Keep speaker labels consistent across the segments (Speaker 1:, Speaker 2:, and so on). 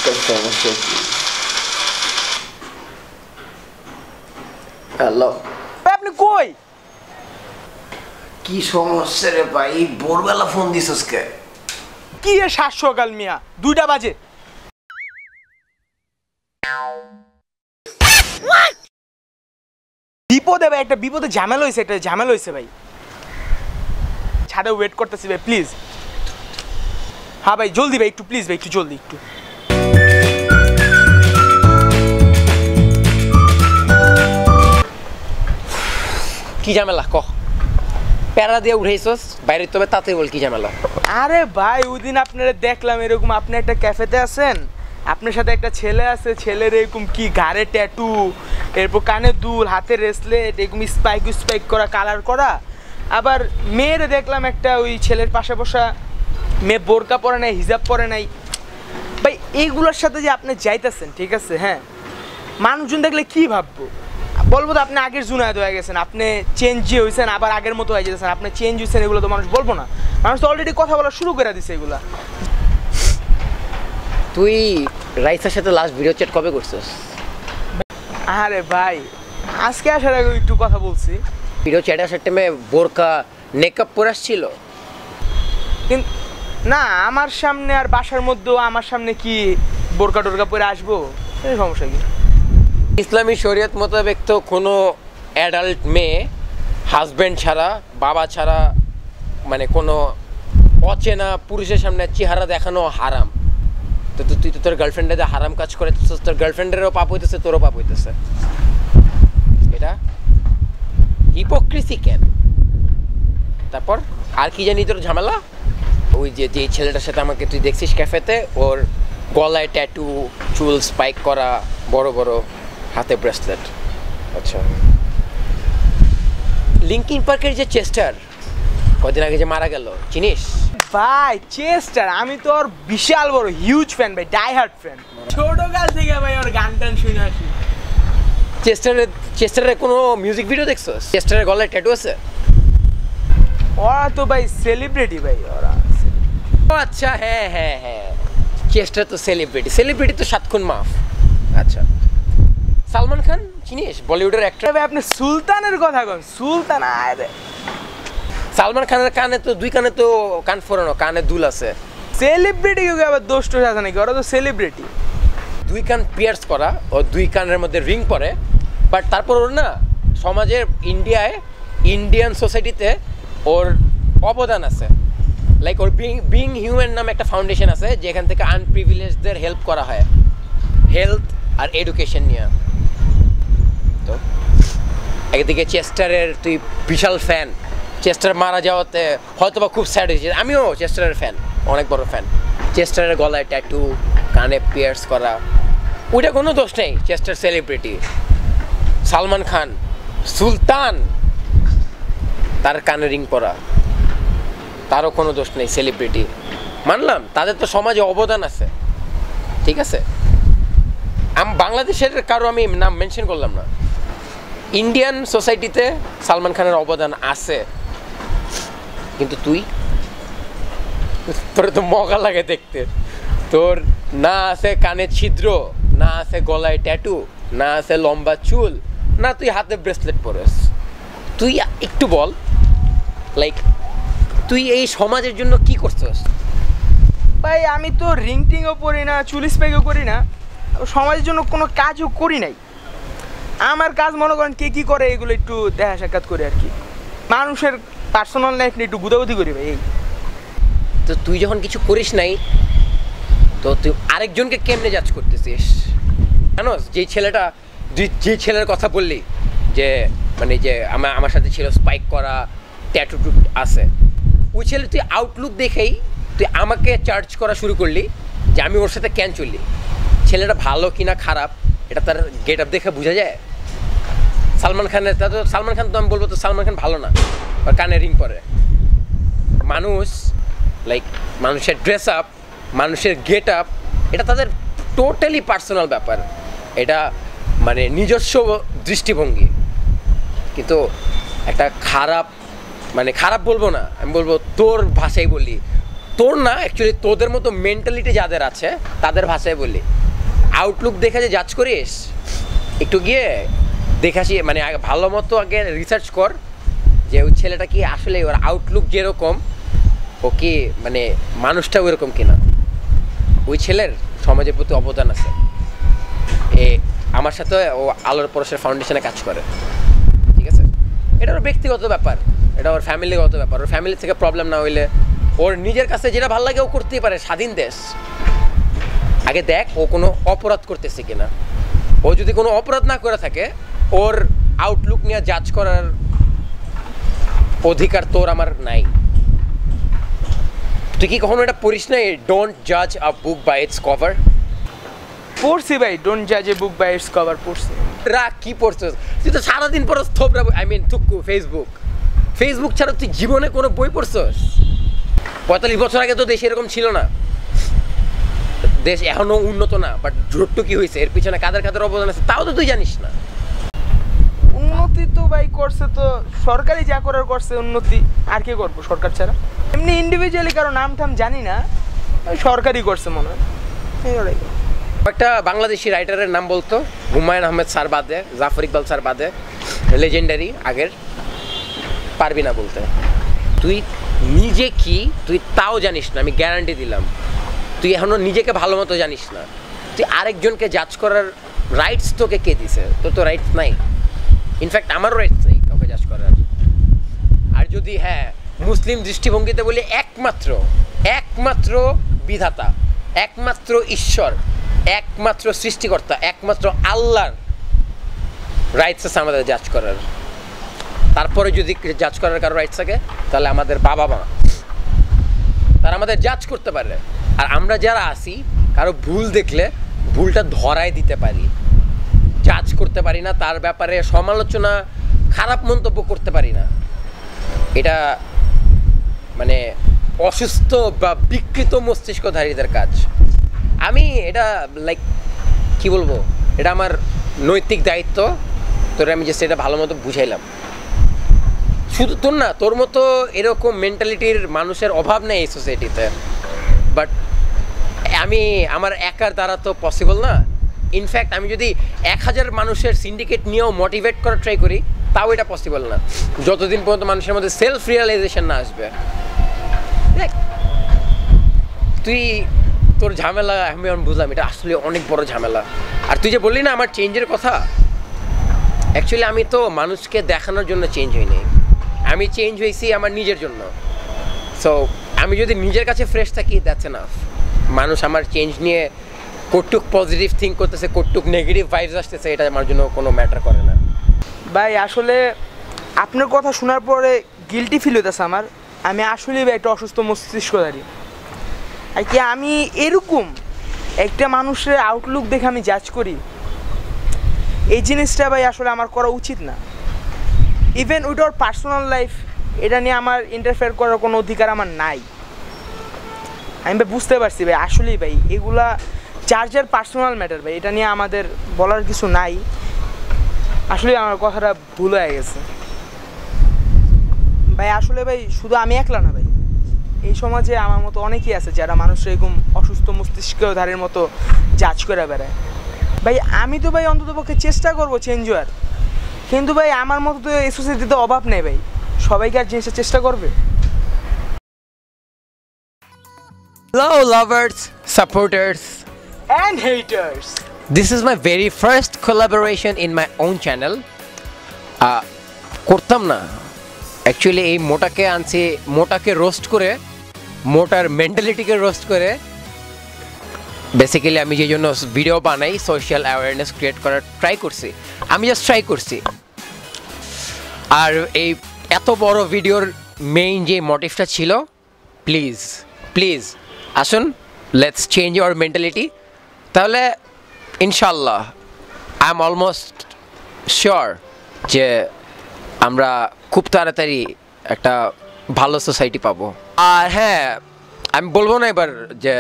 Speaker 1: সমস্যা কি? হ্যালো,
Speaker 2: আপনি কই?
Speaker 1: কি সমস্যা রে ভাই? ভোরবেলা ফোন দিছস কে?
Speaker 2: কি এ ৭ সকাল মিয়া, ২টা বাজে। বিপদে ভাই, একটা বিপদে ঝামেলা হয়েছে, একটা ঝামেলা হয়েছে ভাই। ছাদে ওয়েট করতেছি ভাই, প্লিজ। হ্যাঁ ভাই, জলদি ভাই, একটু প্লিজ ভাই, একটু জলদি একটু।
Speaker 3: কি ঝামেলা ক? প্যারা দিয়ে উঠাইছস বাইরে, তবে তাতে বল কি ঝামেলা?
Speaker 2: আরে ভাই, ওই দিন আপনারা দেখলাম এরকম, আপনি একটা ক্যাফেতে আছেন, আপনার সাথে একটা ছেলে আছে, ছেলের এরকম কি ঘাড়ে ট্যাটু, এরপর কানে দুল, হাতে রেসলেট, এরকম স্পাইক করা, কালার করা। আবার মেয়েরে দেখলাম একটা, ওই ছেলের পাশে বসা মেয়ে, বোরকা পরে নাই, হিজাব পরে নাই। ভাই এইগুলোর সাথে যে আপনি যাইতেছেন, ঠিক আছে, হ্যাঁ, মানুষজন দেখলে কি ভাববো? বলবো তো আপনি আগের জুনায়েদ হয়ে গেছেন, আপনি চেঞ্জ হয়েছেন, আবার আগের মতো হয়ে যেতেছেন, আপনি চেঞ্জ হয়েছেন, এগুলো তো মানুষ বলবো না। মানুষ তো অলরেডি কথা বলা শুরু করে দিছে এগুলা।
Speaker 3: তুই রাইসার সাথে লাস্ট ভিডিও চ্যাট কবে করছিস?
Speaker 2: আরে ভাই, আজকে আসার আগে একটু কথা বলছি।
Speaker 3: ভিডিও চ্যাট আসার টাইমে বোরকা মেকআপ পরে আসছিল?
Speaker 2: কিন্তু না, আমার সামনে আর বাসার মধ্যেও আমার সামনে কি বোরকা টোরকা পরে আসবো? এই সমস্যা কি?
Speaker 3: ইসলামী শরীয়ত মোতাবেক তো কোনো অ্যাডাল্ট মেয়ে হাজব্যান্ড ছাড়া, বাবা ছাড়া, মানে কোনো অচেনা পুরুষের সামনে চেহারা দেখানো হারাম। তো তুই তো তোর গার্লফ্রেন্ডে যে হারাম কাজ করে, তোর গার্লফ্রেন্ডেরও পাপ হইতেছে, তোরও পাপ হইতেছে। এটা হিপোক্রিসি কেন? তারপর আর কি জানি তোর ঝামেলা? ওই যে ছেলেটার সাথে আমাকে তুই দেখছিস ক্যাফেতে, ওর গলায় ট্যাটু, চুল স্পাইক করা, বড় বড়, হাতে ব্রেসলেট। আচ্ছা, লিঙ্কিন পার্কের যে চেস্টার কদিন আগে যে মারা গেল, চিনিস?
Speaker 2: ভাই চেস্টার, আমি তো ওর বিশাল বড় হিউজ ফ্যান ভাই, ডাই হার্ট ফ্যান। ছোটকাল থেকে ভাই ওর গান টান শুনে আসি।
Speaker 3: চেস্টারের কোনো মিউজিক ভিডিও দেখছো? চেস্টারের গলায় ট্যাটু আছে?
Speaker 2: ওরা তো ভাই সেলিব্রিটি ভাই, ওরা।
Speaker 3: ও আচ্ছা, হ্যাঁ হ্যাঁ হ্যাঁ, চেস্টার তো সেলিব্রিটি তো 7 খুন মাফ। আচ্ছা, সালমান খান চিনিস? বলিউডের অ্যাক্টর।
Speaker 2: ভাই আপনি সুলতানের কথা কন, সুলতান। আরে
Speaker 3: সালমান খানের কানে তো, 2 কানে তো কান ফোরানো, কানে দুল আছে।
Speaker 2: সেলিব্রিটি কেউ আবার দোষ টোষ আছে নাকি? ওরা তো সেলিব্রিটি।
Speaker 3: 2 কান পিয়ার্স করা, ও 2 কানের মধ্যে রিং পরে, বাট তারপর ওর না সমাজের, ইন্ডিয়ান সোসাইটিতে ওর অবদান আছে। লাইক ওর বিং হিউম্যান নামে একটা ফাউন্ডেশন আছে, যেখান থেকে আনপ্রিভিলেজদের হেল্প করা হয়, হেলথ আর এডুকেশন নিয়ে। তো একদিকে চেস্টারের তুই বিশাল ফ্যান, চেস্টার মারা যাওয়াতে হয়তো বা খুব স্যাড হয়েছে। আমিও চেস্টারের ফ্যান, অনেক বড় ফ্যান। চেস্টারের গলায় ট্যাটু, কানে পিয়ার্স করা, ওইটা কোনো দোষ নেই। Chester celebrity. সালমান খান সুলতান, তার কানে রিং পরা, তারও কোনো দোষ নেই, সেলিব্রিটি। মানলাম তাদের তো সমাজে অবদান আছে, ঠিক আছে। বাংলাদেশের কারো আমি নাম মেনশন করলাম না, ইন্ডিয়ান সোসাইটিতে সালমান খানের অবদান আছে। কিন্তু তোর তো মগা লাগে দেখতে, তোর না আছে কানে ছিদ্র, না আছে গলায় ট্যাটু, না আছে লম্বা চুল, না তুই হাতে ব্রেসলেট পরেস। তুই একটু বল, লাইক তুই এই সমাজের জন্য কি করছিস?
Speaker 2: ভাই আমি তো রিং টিংও পরি না, চুল স্পাইকও করি না, সমাজের জন্য কোনো কাজও করি নাই। আমার কাজ মনে করেন কে কী করে এগুলো একটু দেখা সাক্ষাৎ করে আর কি, মানুষের পার্সোনাল লাইফ নিয়ে একটু গুদাগুদি করি ভাই। এই
Speaker 3: তো তুই যখন কিছু করিস নাই, তো তুই আরেকজনকে কেমনে জাজ করতেছিস? জানোস যে ছেলের কথা বললি, যে মানে যে আমার সাথে ছিল, স্পাইক করা, ট্যাটু আছে, ওই ছেলে তুই আউটলুক দেখেই তুই আমাকে চার্জ করা শুরু করলি যে আমি ওর সাথে কেন চললি। ছেলেটা ভালো কিনা খারাপ এটা তার গেট আপ দেখে বোঝা যায়। সালমান খান তো আমি বলবো তো সালমান খান ভালো না, আর কানে রিং পরে। মানুষের ড্রেস আপ, মানুষের গেট আপ, এটা তাদের টোটালি পার্সোনাল ব্যাপার, এটা মানে নিজস্ব দৃষ্টিভঙ্গি। কিন্তু একটা খারাপ বলবো না, আমি বলবো তোর ভাষাই বলি, তোর না অ্যাকচুয়ালি তোদের মতো মেন্টালিটি যাদের আছে তাদের ভাষায় বলি, আউটলুক দেখে যে জাজ করিস, একটু গিয়ে দেখাসি মানে ভালো মতো আগে রিসার্চ কর যে ওই ছেলেটা কি আসলে ওর আউটলুক যেরকম ও কি মানে মানুষটা ওইরকম কিনা। ওই ছেলের সমাজের প্রতি অবদান আছে। আমার সাথে ও আলোর পরশের ফাউন্ডেশনে কাজ করে, ঠিক আছে? এটা ওর ব্যক্তিগত ব্যাপার, এটা ওর ফ্যামিলিগত ব্যাপার। ওর ফ্যামিলি থেকে প্রবলেম না হইলে ওর নিজের কাছে যেটা ভালো লাগে ও করতেই পারে, স্বাধীন দেশ। আগে দেখ ও কোনো অপরাধ করতেছে কিনা। ও যদি কোনো অপরাধ না করে থাকে ওর আউটলুক নিয়ে জাজ করার অধিকার তোর আমার নাই। তুই কি কখনো এটা পড়িস না, ডোন্ট জাজ আ বুক বাই ইটস কভার?
Speaker 2: পড়ছি ভাই, ডোন্ট জাজ এ বুক বাই ইটস কভার পড়ছি।
Speaker 3: রাখ, কি পড়ছিস তুই? তো সারাদিন পড়ছ থোবরা, আই মিন থুকু ফেসবুক ছাড়া তুই জীবনে কোনো বই পড়ছস? 45 বছর আগে তো দেশ এরকম ছিল না, দেশ এখনো উন্নত না, বাট জোরটু কি হয়েছে, এর পিছনে কাদের কাদের অবদান আছে তাও তো তুই জানিস না।
Speaker 2: উন্নতি তো ভাই করছে, তো সরকারি যা করার করছে উন্নতি, আর কি করবো সরকার ছাড়া? এমনি ইন্ডিভিজুয়ালি কারো নাম টাম জানি না, সরকারই করছে মনে হয়।
Speaker 3: একটা বাংলাদেশি রাইটারের নাম বলতো, হুমায়ুন আহমেদ স্যার বাদে, জাফর ইকবাল স্যার বাদে, লেজেন্ডারি আগের, পারবি না বলতে। তুই নিজে কি তুই তাও জানিস না, আমি গ্যারান্টি দিলাম। তুই এখনো নিজেকে ভালো মতো জানিস না, তুই আরেকজনকে জাজ করার রাইটস তোকে কে দিছে? তোর তো রাইটস নাই। ইনফ্যাক্ট আমারও রাইটস নেই কাউকে জাজ করার। আর যদি হ্যাঁ মুসলিম দৃষ্টিভঙ্গিতে বলি, একমাত্র বিধাতা, একমাত্র ঈশ্বর, একমাত্র সৃষ্টিকর্তা, একমাত্র আল্লাহর রাইটস আছে আমাদের জাজ করার। তারপরে যদি জাজ করার কারো রাইটস থাকে তাহলে আমাদের বাবা মা, তারা আমাদের জাজ করতে পারে। আর আমরা যারা আসি কারো ভুল দেখলে ভুলটা ধরায় দিতে পারি, জাজ করতে পারি না, তার ব্যাপারে সমালোচনা খারাপ মন্তব্য করতে পারি না। এটা মানে অসুস্থ বা বিকৃত মস্তিষ্কধারীদের কাজ। আমি এটা লাইক কি বলবো, এটা আমার নৈতিক দায়িত্ব। তোরে আমি জাস্ট এটা ভালো মতো বুঝাইলাম। শুধু তোর না, তোর মতো এরকম মেন্টালিটির মানুষের অভাব নেই এই সোসাইটিতে, বাট আমার একার দ্বারা তো পসিবল না। ইনফ্যাক্ট আমি যদি 1000 মানুষের সিন্ডিকেট নিয়েও মোটিভেট করার ট্রাই করি তাও এটা পসিবল না, যতদিন পর্যন্ত মানুষের মধ্যে সেলফ রিয়েলাইজেশন না আসবে। দেখ তুই তোর ঝামেলা আমি বুঝলাম, এটা আসলে অনেক বড় ঝামেলা। আর তুই যে বললি না আমার চেঞ্জের কথা, অ্যাকচুয়ালি আমি তো মানুষকে দেখানোর জন্য চেঞ্জ হইনি, আমি চেঞ্জ হয়েছি আমার নিজের জন্য। সো আমি যদি নিজের কাছে ফ্রেশ থাকি, দ্যাটস এনাফ। মানুষ আমার চেঞ্জ নিয়ে কটুক পজিটিভ থিঙ্ক করতেছে, কটুক নেগেটিভ ভাইবস আসতেছে, এটা আমার জন্য কোনো ম্যাটার করে না।
Speaker 2: ভাই আসলে আপনার কথা শোনার পরে গিল্টি ফিল হইতেছে আমার। আমি আসলেই ভাই একটা অসুস্থ মস্তিষ্কধারী। আর কি আমি এরকম একটা মানুষের আউটলুক দেখে আমি জাজ করি, এই জিনিসটা ভাই আসলে আমার করা উচিত না। Even with our personal life, এটা নিয়ে আমার ইন্টারফেয়ার করার কোনো অধিকার আমার নাই। আমি ভাই বুঝতে পারছি ভাই, আসলেই ভাই এগুলা যার পার্সোনাল ম্যাটার ভাই, এটা নিয়ে আমাদের বলার কিছু নাই। আসলে আমার কথাটা ভুল হয়ে গেছে ভাই। আসলে ভাই শুধু আমি একলা না ভাই, এই সমাজে আমার মতো অনেকেই আছে যারা মানুষ এরকম অসুস্থ মস্তিষ্কধারীর মতো জাজ করে বেড়ায়। ভাই আমি তো ভাই অন্ততপক্ষে চেষ্টা করবো চেঞ্জ হওয়ার, কিন্তু ভাই আমার মতো তো এই সোসাইটিতে অভাব নেই ভাই, সবাইকে আর জিনিসটা চেষ্টা করবে।
Speaker 3: Hello lovers, supporters
Speaker 2: and haters.
Speaker 3: This is my very first collaboration in my own channel. করতাম না অ্যাকচুয়ালি, এই মোটাকে আনছি, মোটাকে রোস্ট করে, মোটার মেন্টালিটিকে রোস্ট করে। বেসিক্যালি আমি যে জন্য ভিডিও বানাই, সোশ্যাল অ্যাওয়ারনেস ক্রিয়েট করার ট্রাই করছি, আমি জাস্ট ট্রাই করছি। আর এই এত বড় ভিডিওর মেইন যে মোটিভটা ছিল, প্লিজ আসুন, লেটস চেঞ্জ আওয়ার মেন্টালিটি। তাহলে ইনশাল্লাহ আই এম অলমোস্ট শিওর যে আমরা খুব তাড়াতাড়ি একটা ভালো সোসাইটি পাবো। আর হ্যাঁ, আমি বলবো না এবার যে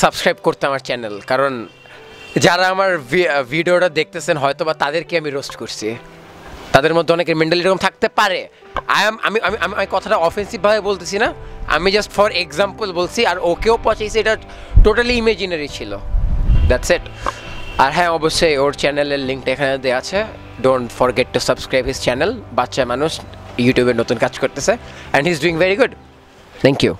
Speaker 3: সাবস্ক্রাইব করতে আমার চ্যানেল, কারণ যারা আমার ভিডিওটা দেখতেছেন হয়তো বা তাদেরকে আমি রোস্ট করছি, তাদের মধ্যে অনেকের মেন্টালি এরকম থাকতে পারে। আমি কথাটা অফেন্সিভভাবে বলতেছি না, আমি জাস্ট ফর এক্সাম্পল বলছি। আর ওকেও পচাইছে, এটা টোটালি ইমাজিনারি ছিল, দ্যাটস ইট। আর হ্যাঁ, অবশ্যই ওর চ্যানেলের লিঙ্কটা এখানে দেওয়া আছে, don't forget to subscribe his channel. বাচ্চা মানুষ, ইউটিউবে নতুন কাজ করতেছে, and he is doing very good. Thank you.